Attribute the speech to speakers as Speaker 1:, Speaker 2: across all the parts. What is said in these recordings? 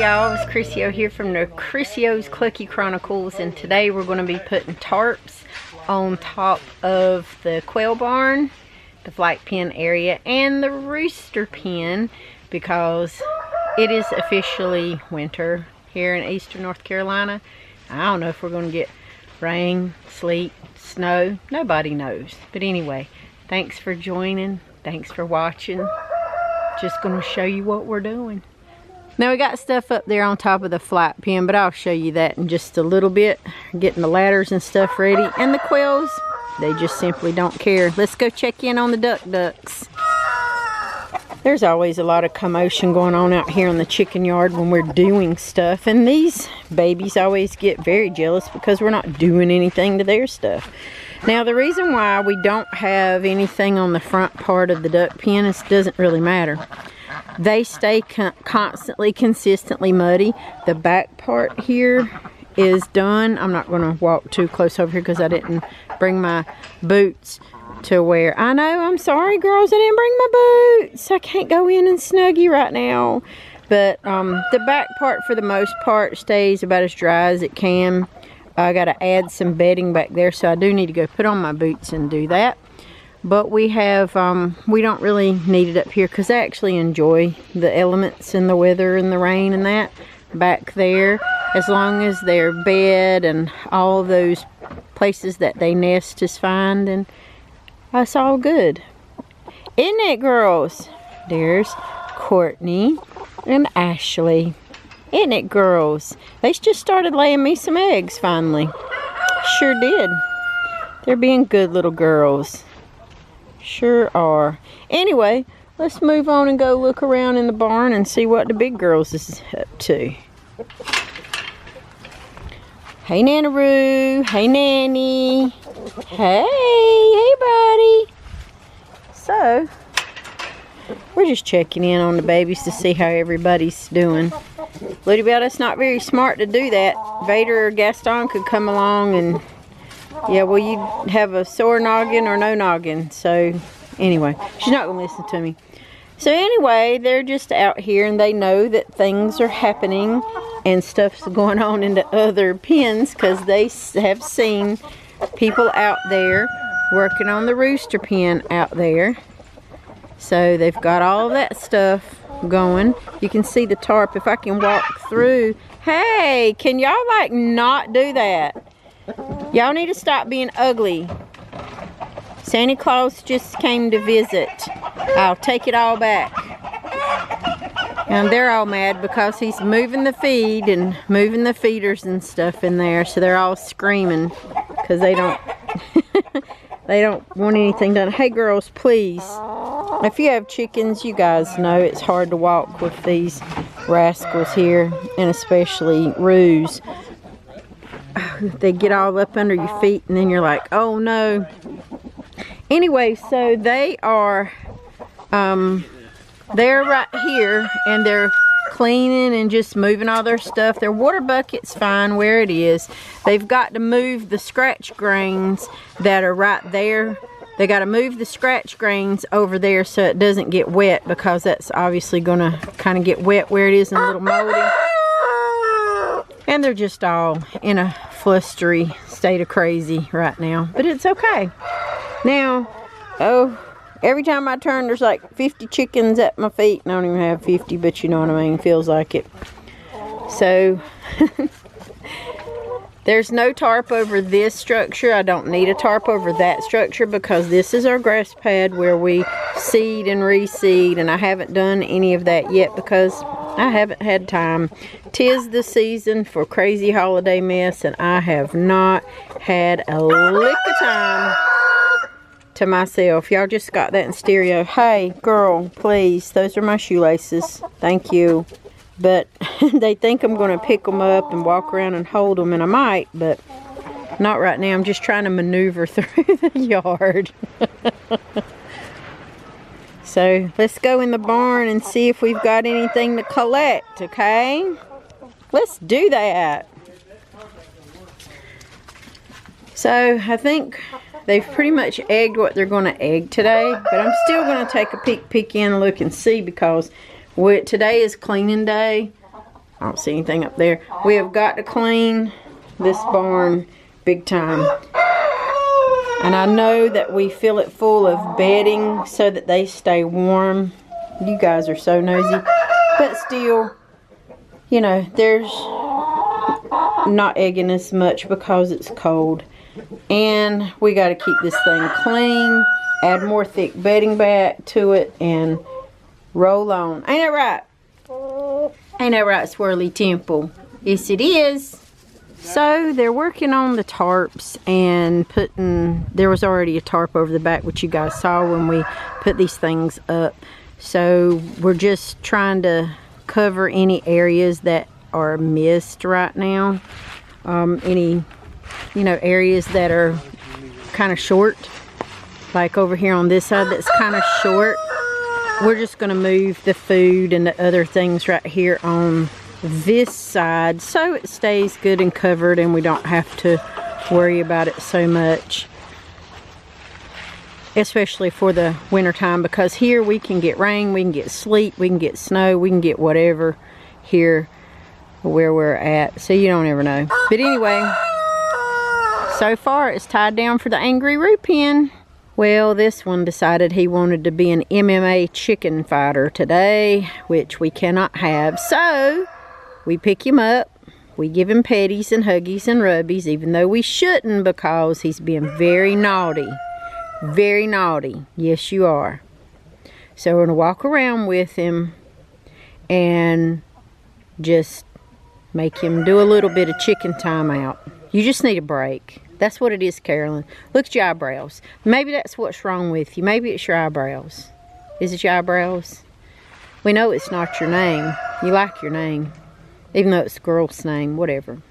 Speaker 1: y'all, it's Chrissy here from the Chrissy's Clucky Chronicles, and today we're going to be putting tarps on top of the quail barn, the flight pen area, and the rooster pen because it is officially winter here in eastern North Carolina. I don't know if we're going to get rain, sleet, snow, nobody knows. But anyway, thanks for joining, thanks for watching. Just going to show you what we're doing. Now we got stuff up there on top of the flight pen, but I'll show you that in just a little bit. Getting the ladders and stuff ready. And the quails, they just simply don't care. Let's go check in on the ducks. There's always a lot of commotion going on out here in the chicken yard when we're doing stuff. And these babies always get very jealous because we're not doing anything to their stuff. Now the reason why we don't have anything on the front part of the duck pen is it doesn't really matter. They stay constantly, consistently muddy. The back part here is done. I'm not going to walk too close over here because I didn't bring my boots to wear. I know, I'm sorry girls, I didn't bring my boots. I can't go in and snuggie right now. But the back part for the most part stays about as dry as it can. I got to add some bedding back there, so I do need to go put on my boots and do that. But we have, we don't really need it up here because I actually enjoy the elements and the weather and the rain and that back there. As long as their bed and all those places that they nest is fine, then that's all good. Isn't it, girls? There's Courtney and Ashley. Isn't it, girls? They just started laying me some eggs finally. Sure did. They're being good little girls. Sure are. Anyway, let's move on and go look around in the barn and see what the big girls is up to. Hey, Nanaroo. Hey, Nanny. Hey buddy. So, we're just checking in on the babies to see how everybody's doing. Ludie Bella's not very smart to do that. Vader or Gaston could come along and, yeah, well, you'd have a sore noggin or no noggin. So, anyway, she's not going to listen to me. So, anyway, they're just out here and they know that things are happening and stuff's going on into other pens because they have seen people out there working on the rooster pen out there. So, they've got all that stuff going. You can see the tarp if I can walk through. Hey, can y'all like not do that? Y'all need to stop being ugly. Santa Claus just came to visit. I'll take it all back. And they're all mad because he's moving the feed and moving the feeders and stuff in there. So they're all screaming because they don't they don't want anything done. Hey girls, please. If you have chickens, you guys know it's hard to walk with these rascals here, and especially roos. They get all up under your feet and then you're like, oh no. Anyway, so they are they're right here and they're cleaning and just moving all their stuff. Their water bucket's fine where it is. They've got to move the scratch grains that are right there. They got to move the scratch grains over there so it doesn't get wet because that's obviously going to kind of get wet where it is and a little moldy. And they're just all in a flustery state of crazy right now. But it's okay. Now, oh, every time I turn there's like 50 chickens at my feet. I don't even have 50, but you know what I mean. Feels like it. So, there's no tarp over this structure. I don't need a tarp over that structure because this is our grass pad where we seed and reseed, and I haven't done any of that yet because I haven't had time. 'Tis the season for crazy holiday mess, and I have not had a lick of time to myself. Y'all just got that in stereo. Hey, girl, please. Those are my shoelaces. Thank you. But they think I'm going to pick them up and walk around and hold them, and I might, but not right now. I'm just trying to maneuver through the yard. So let's go in the barn and see if we've got anything to collect, okay? Let's do that. So I think they've pretty much egged what they're going to egg today, but I'm still going to take a peek in, look and see because today is cleaning day. I don't see anything up there. We have got to clean this barn big time. And I know that we fill it full of bedding so that they stay warm. You guys are so nosy. But still, you know, there's not egging as much because it's cold. And we got to keep this thing clean. Add more thick bedding back to it and roll on. Ain't that right? Ain't that right, Swirly Temple? Yes, it is. So they're working on the tarps and putting, there was already a tarp over the back, which you guys saw when we put these things up. So we're just trying to cover any areas that are missed right now. Any, you know, areas that are kind of short. Like over here on this side that's kind of short. We're just going to move the food and the other things right here on this side so it stays good and covered and we don't have to worry about it so much, especially for the winter time, because here we can get rain, we can get sleet, we can get snow, we can get whatever here where we're at, so you don't ever know. But anyway, so far it's tied down for the angry root pen. Well, this one decided he wanted to be an MMA chicken fighter today, which we cannot have. So we pick him up, we give him petties and huggies and rubbies, even though we shouldn't because he's being very naughty. Very naughty. Yes, you are. So we're going to walk around with him and just make him do a little bit of chicken timeout. You just need a break. That's what it is, Carolyn. Look at your eyebrows. Maybe that's what's wrong with you. Maybe it's your eyebrows. Is it your eyebrows? We know it's not your name. You like your name. Even though it's a girl's name, whatever.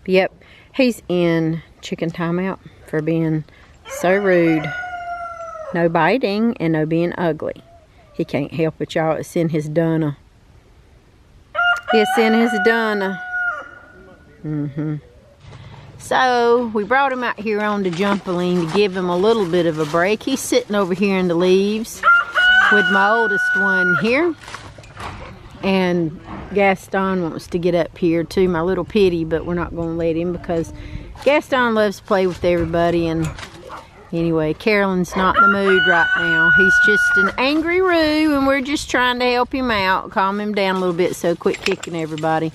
Speaker 1: But yep, he's in chicken timeout for being so rude. No biting and no being ugly. He can't help it, y'all. It's in his dunna. It's in his dunna. So, we brought him out here on the jumpaline to give him a little bit of a break. He's sitting over here in the leaves with my oldest one here. And Gaston wants to get up here too, my little pitty, but we're not going to let him because Gaston loves to play with everybody. And anyway, Carolyn's not in the mood right now. He's just an angry Roo, and we're just trying to help him out, calm him down a little bit, so quit kicking everybody.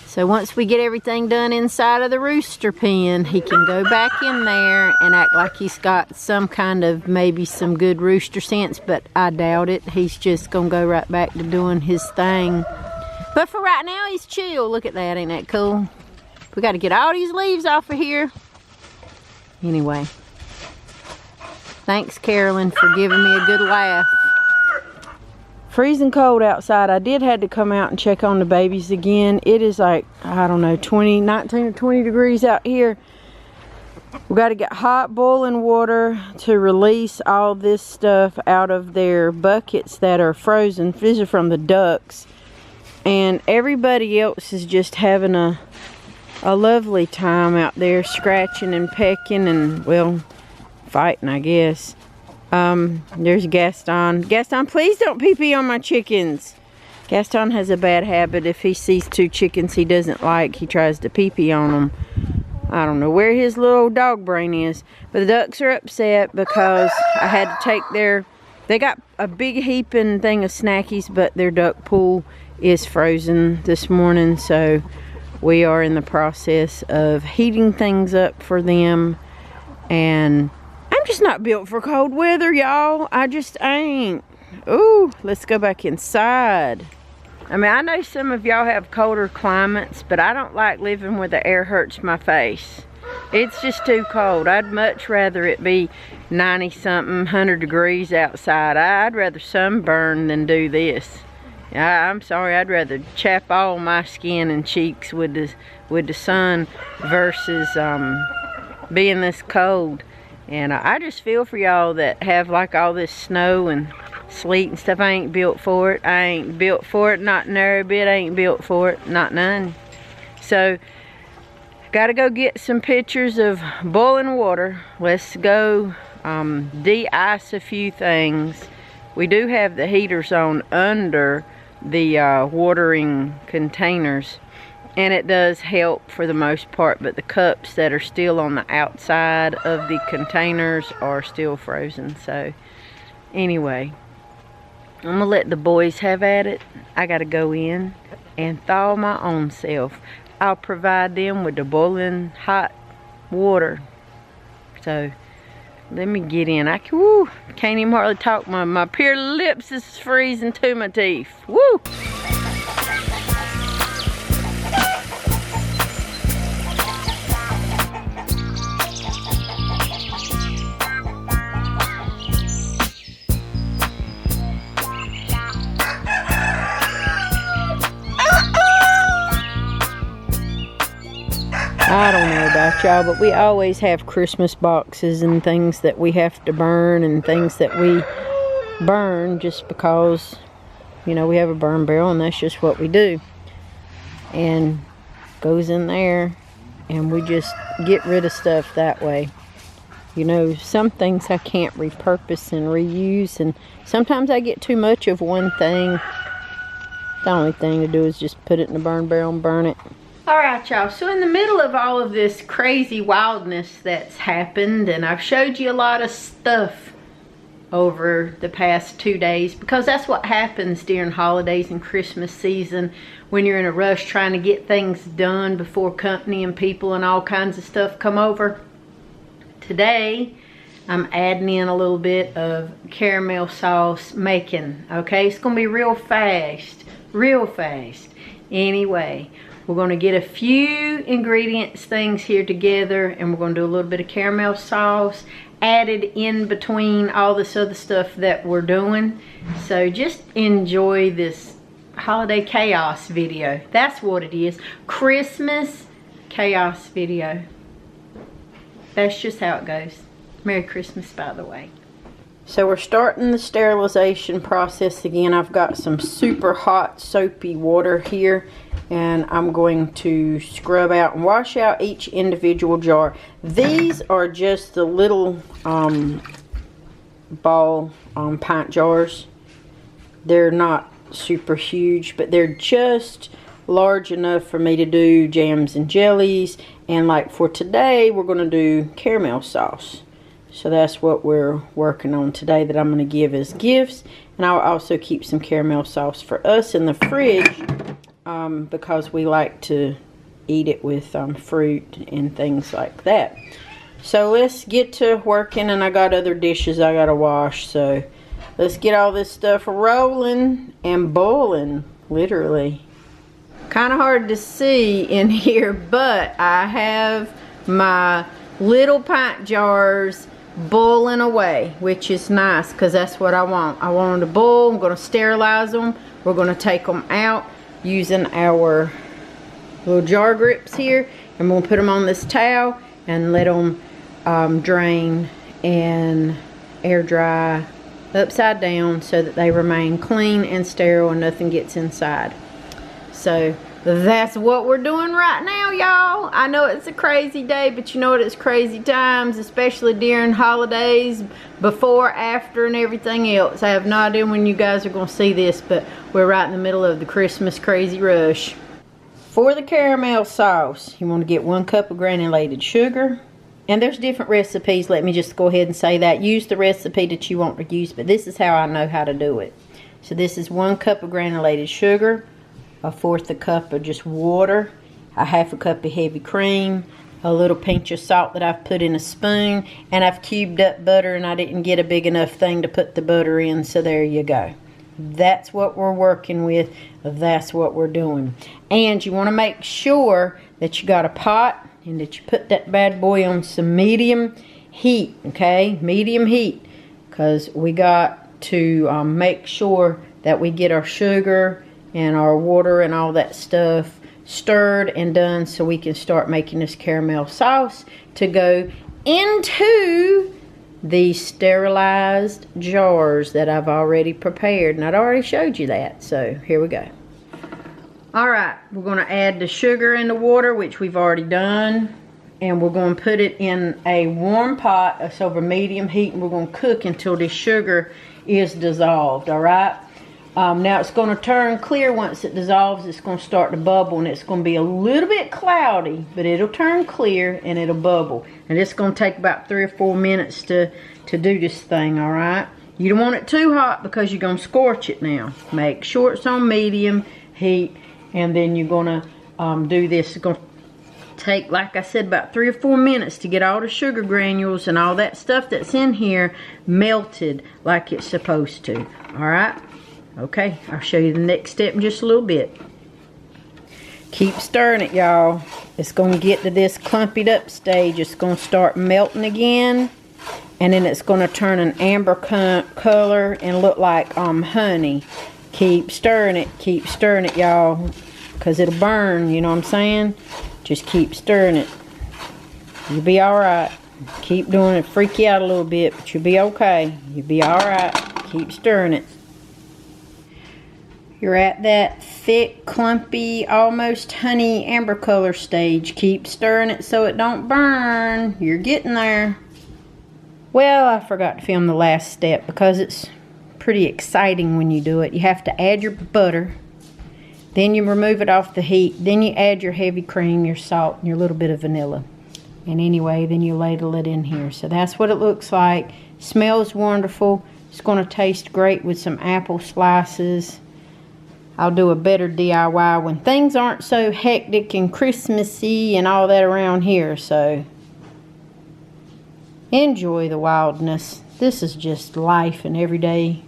Speaker 1: So once we get everything done inside of the rooster pen, he can go back in there and act like he's got some kind of, maybe some good rooster sense, but I doubt it. He's just gonna go right back to doing his thing. But for right now, he's chill. Look at that, ain't that cool? We gotta get all these leaves off of here. Anyway, thanks, Carolyn, for giving me a good laugh. Freezing cold outside. I did have to come out and check on the babies again. It is like, I don't know, 19 or 20 degrees out here. We got to get hot boiling water to release all this stuff out of their buckets that are frozen. These are from the ducks. And everybody else is just having a lovely time out there, scratching and pecking and, well, fighting, I guess. There's Gaston. Gaston, please don't pee-pee on my chickens. Gaston has a bad habit. If he sees two chickens he doesn't like, he tries to pee-pee on them. I don't know where his little dog brain is. But the ducks are upset because I had to take they got a big heaping thing of snackies, but their duck pool is frozen this morning. So we are in the process of heating things up for them. And I'm just not built for cold weather, y'all. I just ain't. Ooh, let's go back inside. I mean, I know some of y'all have colder climates, but I don't like living where the air hurts my face. It's just too cold. I'd much rather it be 90-something, 100 degrees outside. I'd rather sunburn than do this. I'm sorry, I'd rather chap all my skin and cheeks with the sun versus being this cold. And I just feel for y'all that have like all this snow and sleet and stuff. I ain't built for it. I ain't built for it, not nary bit. I ain't built for it, not none. So, gotta go get some pictures of boiling water. Let's go de-ice a few things. We do have the heaters on under the watering containers, and it does help for the most part, but the cups that are still on the outside of the containers are still frozen. So anyway, I'm gonna let the boys have at it. I gotta go in and thaw my own self. I'll provide them with the boiling hot water. So let me get in. I can't even hardly talk. My pure lips is freezing to my teeth. Woo! I don't know about y'all, but we always have Christmas boxes and things that we have to burn and things that we burn just because, you know, we have a burn barrel and that's just what we do. And goes in there and we just get rid of stuff that way. You know, some things I can't repurpose and reuse, and sometimes I get too much of one thing. The only thing to do is just put it in the burn barrel and burn it. Alright y'all, so in the middle of all of this crazy wildness that's happened, and I've showed you a lot of stuff over the past 2 days, because that's what happens during holidays and Christmas season when you're in a rush trying to get things done before company and people and all kinds of stuff come over. Today, I'm adding in a little bit of caramel sauce making, okay? It's gonna be real fast, real fast. Anyway, we're going to get a few ingredients things here together, and we're going to do a little bit of caramel sauce added in between all this other stuff that we're doing. So just enjoy this holiday chaos video. That's what it is. Christmas chaos video. That's just how it goes. Merry Christmas, by the way. So we're starting the sterilization process again. I've got some super hot soapy water here, and I'm going to scrub out and wash out each individual jar. These are just the little ball pint jars. They're not super huge, but they're just large enough for me to do jams and jellies, and like for today we're going to do caramel sauce. So that's what we're working on today, that I'm going to give as gifts. And I'll also keep some caramel sauce for us in the fridge, because we like to eat it with fruit and things like that. So let's get to working, and I got other dishes I got to wash. So let's get all this stuff rolling and boiling, literally. Kind of hard to see in here, but I have my little pint jars boiling away, which is nice because that's what I want. I want them to boil. I'm going to sterilize them. We're going to take them out using our little jar grips here, and we'll put them on this towel and let them drain and air dry upside down so that they remain clean and sterile and nothing gets inside. So that's what we're doing right now, y'all. I know it's a crazy day, but you know what? It's crazy times, especially during holidays, before, after, and everything else. I have no idea when you guys are going to see this, but we're right in the middle of the Christmas crazy rush. For the caramel sauce, you want to get 1 cup of granulated sugar. And there's different recipes. Let me just go ahead and say that. Use the recipe that you want to use, but this is how I know how to do it. So this is 1 cup of granulated sugar, 1/4 cup of just water, 1/2 cup of heavy cream, a little pinch of salt that I've put in a spoon, and I've cubed up butter, and I didn't get a big enough thing to put the butter in, so there you go. That's what we're working with. That's what we're doing. And you want to make sure that you got a pot and that you put that bad boy on some medium heat, okay? Medium heat, because we got to make sure that we get our sugar and our water and all that stuff stirred and done so we can start making this caramel sauce to go into the sterilized jars that I've already prepared. And I'd already showed you that. So here we go. Alright, we're going to add the sugar and the water, which we've already done. And we're going to put it in a warm pot. It's over medium heat, and we're going to cook until the sugar is dissolved. Alright. Now it's going to turn clear once it dissolves. It's going to start to bubble, and it's going to be a little bit cloudy, but it'll turn clear and it'll bubble. And it's going to take about 3 or 4 minutes to do this thing, all right? You don't want it too hot because you're going to scorch it now. Make sure it's on medium heat, and then you're going to do this. It's going to take, like I said, about 3 or 4 minutes to get all the sugar granules and all that stuff that's in here melted like it's supposed to, all right? Okay, I'll show you the next step in just a little bit. Keep stirring it, y'all. It's going to get to this clumpied up stage. It's going to start melting again, and then it's going to turn an amber color and look like honey. Keep stirring it, y'all, because it'll burn, you know what I'm saying? Just keep stirring it. You'll be alright. Keep doing it. Freak you out a little bit, but you'll be okay. You'll be alright. Keep stirring it. You're at that thick, clumpy, almost honey amber color stage. Keep stirring it so it don't burn. You're getting there. Well, I forgot to film the last step because it's pretty exciting when you do it. You have to add your butter. Then you remove it off the heat. Then you add your heavy cream, your salt, and your little bit of vanilla. And anyway, then you ladle it in here. So that's what it looks like. Smells wonderful. It's going to taste great with some apple slices. I'll do a better DIY when things aren't so hectic and Christmassy and all that around here. So enjoy the wildness. This is just life and every day.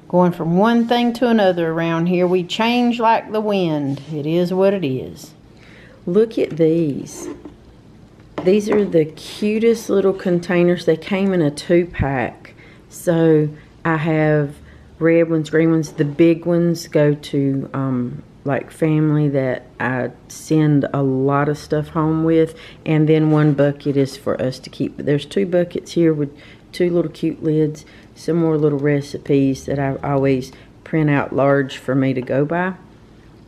Speaker 1: Going from one thing to another around here. We change like the wind. It is what it is. Look at these. These are the cutest little containers. They came in a 2-pack. So I have red ones, green ones. The big ones go to like family that I send a lot of stuff home with. And then 1 bucket is for us to keep. But there's 2 buckets here with 2 little cute lids. Some more little recipes that I always print out large for me to go by.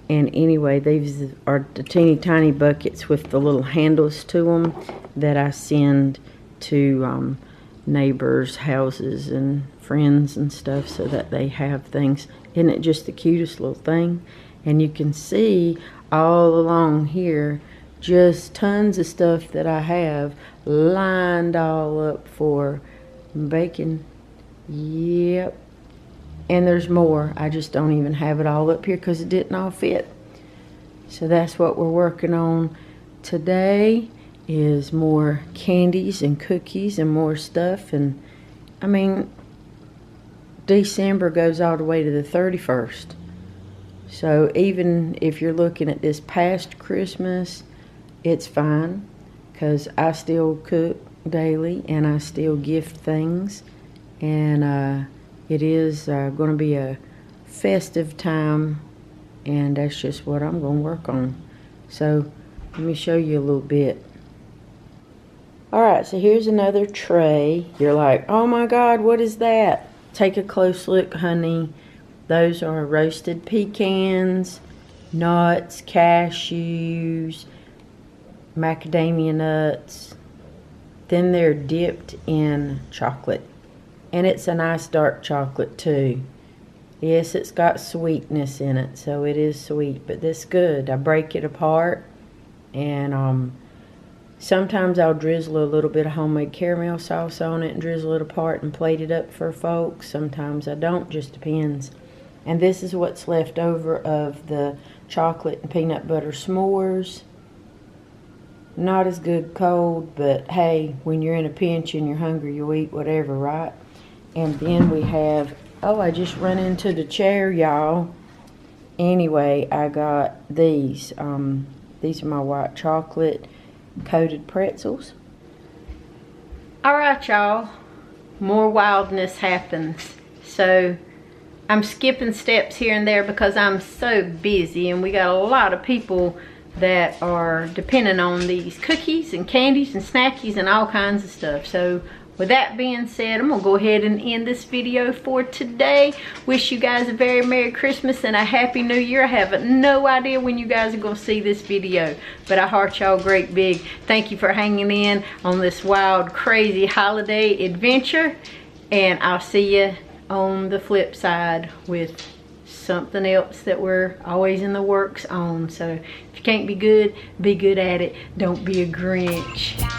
Speaker 1: And anyway, these are the teeny tiny buckets with the little handles to them that I send to neighbors' houses and friends and stuff so that they have things. Isn't it just the cutest little thing? And you can see all along here just tons of stuff that I have lined all up for baking. Yep. And there's more. I just don't even have it all up here because it didn't all fit. So that's what we're working on today, is more candies and cookies and more stuff. And I mean, December goes all the way to the 31st. So even if you're looking at this past Christmas, it's fine because I still cook daily and I still gift things. And it is going to be a festive time, and that's just what I'm going to work on. So let me show you a little bit. Alright, so here's another tray. You're like, oh my God, what is that? Take a close look, honey. Those are roasted pecans, nuts, cashews, macadamia nuts. Then they're dipped in chocolate. And it's a nice dark chocolate too. Yes, it's got sweetness in it, so it is sweet, but that's good. I break it apart, and sometimes I'll drizzle a little bit of homemade caramel sauce on it and drizzle it apart and plate it up for folks. Sometimes I don't, just depends. And this is what's left over of the chocolate and peanut butter s'mores. Not as good cold, but hey, when you're in a pinch and you're hungry, you'll eat whatever, right? And then we have, oh, I just run into the chair, y'all. Anyway, I got these. These are my white chocolate coated pretzels. Alright, y'all. More wildness happens. So I'm skipping steps here and there because I'm so busy, and we got a lot of people that are depending on these cookies and candies and snackies and all kinds of stuff. So with that being said, I'm going to go ahead and end this video for today. Wish you guys a very Merry Christmas and a Happy New Year. I have no idea when you guys are going to see this video, but I heart y'all great big. Thank you for hanging in on this wild, crazy holiday adventure, and I'll see you on the flip side with something else that we're always in the works on. So if you can't be good at it. Don't be a Grinch.